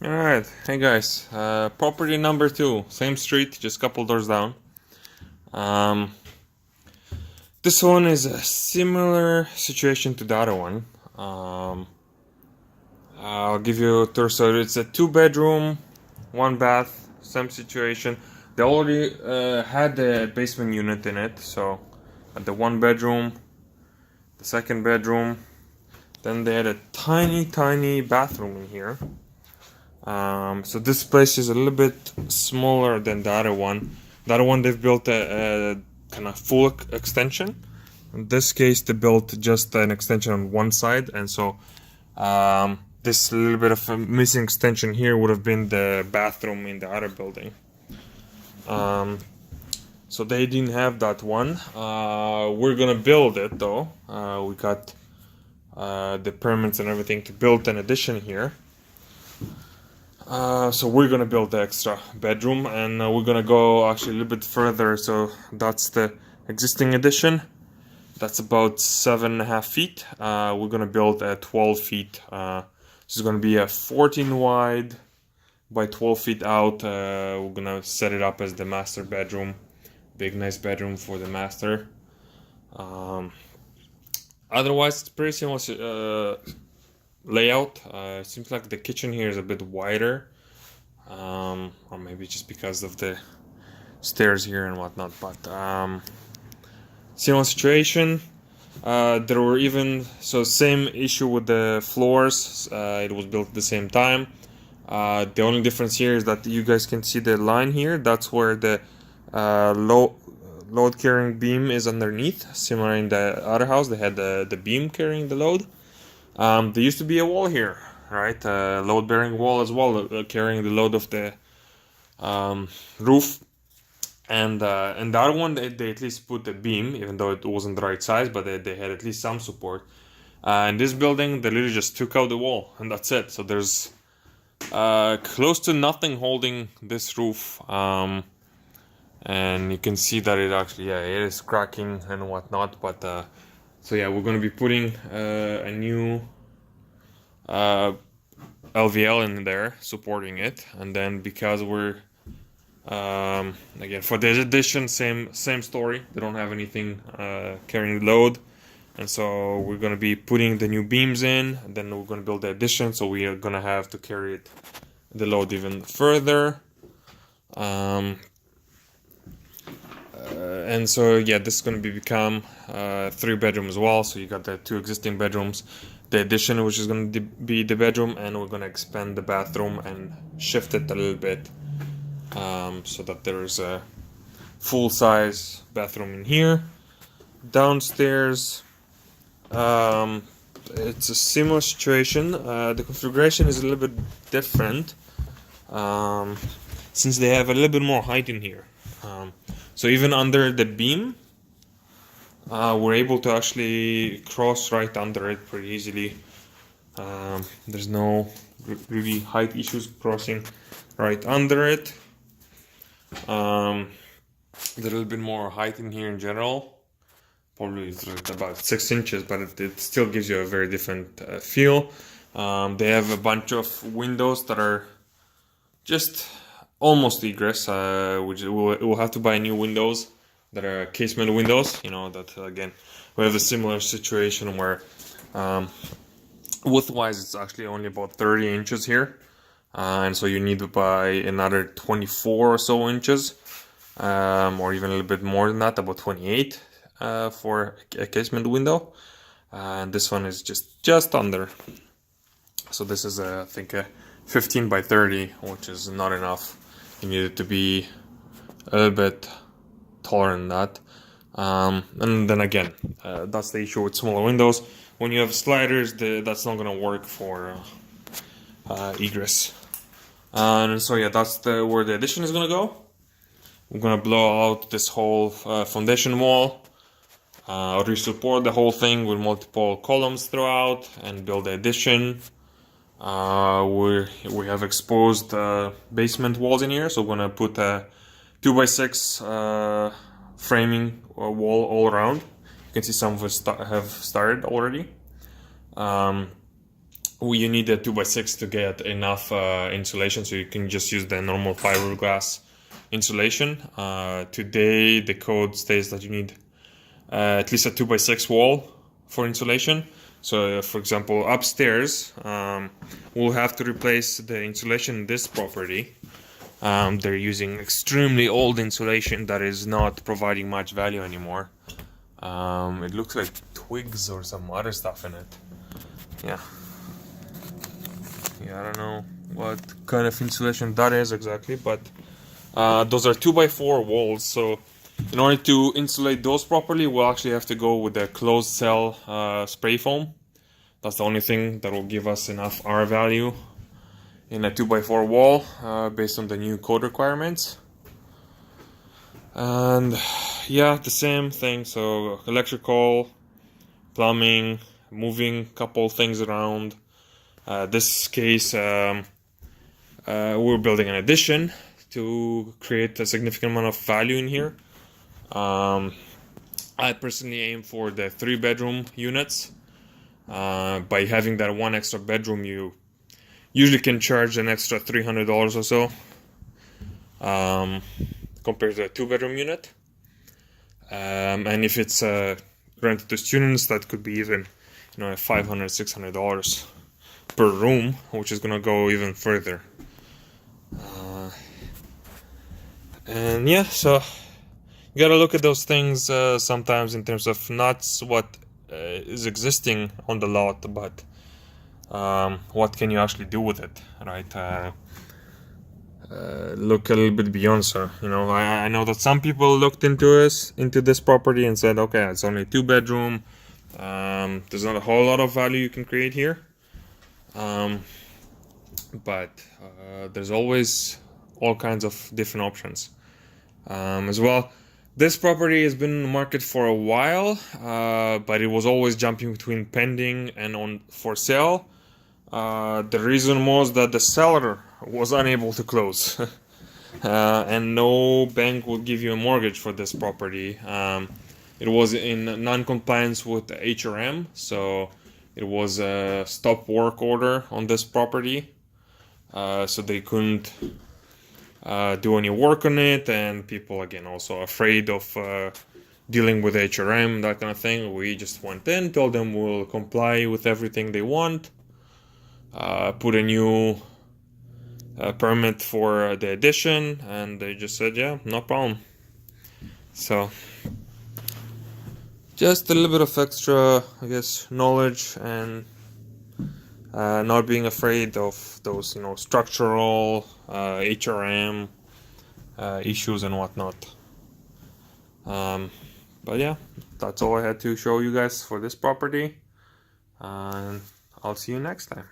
Alright, hey guys, property number 2, same street, just couple doors down. Um, this one is a similar situation to the other one. I'll give you a tour. So it's a 2 bedroom, 1 bath, same situation. They already had the basement unit in it, so at the 1 bedroom, the 2nd bedroom, then they had a tiny bathroom in here. So this place is a little bit smaller than the other one. The other one they've built a kind of full extension. In this case, they built just an extension on one side, and so this little bit of a missing extension here would have been the bathroom in the other building. So they didn't have that one. We're gonna build it though. We got the permits and everything to build an addition here. So we're gonna build the extra bedroom, and we're gonna go actually a little bit further. So that's the existing addition. That's about 7.5 feet. We're gonna build a 12 feet. This is gonna be a 14 wide by 12 feet out. We're gonna set it up as the master bedroom. Big nice bedroom for the master. Otherwise, it's pretty similar layout. It seems like the kitchen here is a bit wider, or maybe just because of the stairs here and whatnot, but similar situation. There were even, so same issue with the floors. It was built at the same time. The only difference here is that you guys can see the line here. That's where the load carrying beam is underneath. Similar in the other house, they had the beam carrying the load. There used to be a wall here, right? Load bearing wall as well, carrying the load of the roof. And the other one, they at least put a beam, even though it wasn't the right size, but they had at least some support. In this building, they literally just took out the wall, and that's it. So there's close to nothing holding this roof. And you can see that it actually, yeah, it is cracking and whatnot. But so yeah, we're gonna be putting a new LVL in there supporting it, and then because we're again, for the addition, same story. They don't have anything carrying the load, and so we're gonna be putting the new beams in, and then we're gonna build the addition. So we are gonna have to carry it, the load even further. And so yeah, this is gonna become 3 bedroom as well. So you got the 2 existing bedrooms, the addition, which is gonna be the bedroom, and we're gonna expand the bathroom and shift it a little bit. So that there is a full-size bathroom in here. Downstairs, it's a similar situation. The configuration is a little bit different, since they have a little bit more height in here. So even under the beam, we're able to actually cross right under it pretty easily. There's no really height issues crossing right under it. There's a little bit more height in here in general. Probably it's about 6 inches, but it still gives you a very different feel. They have a bunch of windows that are just almost egress, which we'll have to buy new windows that are casement windows. You know, that again, we have a similar situation where width-wise it's actually only about 30 inches here. And so you need to buy another 24 or so inches, or even a little bit more than that, about 28 for a casement window. And this one is just under. So this is I think a 15 by 30, which is not enough. You need it to be a little bit taller than that. And then again, that's the issue with smaller windows. When you have sliders, that's not gonna work for egress. And so yeah, that's where the addition is gonna go. We're gonna blow out this whole foundation wall, re-support the whole thing with multiple columns throughout, and build the addition. We have exposed basement walls in here, so we're gonna put a 2x6 framing wall all around. You can see some of us have started already. you need a 2x6 to get enough insulation, so you can just use the normal fiberglass insulation. Today the code states that you need at least a 2x6 wall for insulation. So for example, upstairs we'll have to replace the insulation in this property. They're using extremely old insulation that is not providing much value anymore. It looks like twigs or some other stuff in it. Yeah, I don't know what kind of insulation that is exactly, but those are 2x4 walls. So in order to insulate those properly, we'll actually have to go with the closed cell spray foam. That's the only thing that will give us enough R value in a 2x4 wall based on the new code requirements. And yeah, the same thing. So electrical, plumbing, moving a couple things around. This case, we're building an addition to create a significant amount of value in here. I personally aim for the 3-bedroom units. By having that one extra bedroom, you usually can charge an extra $300 or so compared to a 2-bedroom unit. And if it's rented to students, that could be even $500, $600 per room, which is gonna go even further. And yeah, so you gotta look at those things sometimes in terms of not what is existing on the lot, but what can you actually do with it, right? Look a little bit beyond. So I know that some people looked into this property and said, okay, it's only a 2-bedroom. There's not a whole lot of value you can create here, but there's always all kinds of different options as well. This property has been in the market for a while, but it was always jumping between pending and for sale. The reason was that the seller was unable to close and no bank would give you a mortgage for this property. It was in non-compliance with the HRM, so it was a stop work order on this property, so they couldn't do any work on it, and people again also afraid of dealing with HRM, that kind of thing. We just went in, told them we'll comply with everything they want, put a new permit for the addition, and they just said, yeah, no problem. So just a little bit of extra, I guess, knowledge and not being afraid of those, structural HRM issues and whatnot. But yeah, that's all I had to show you guys for this property, and I'll see you next time.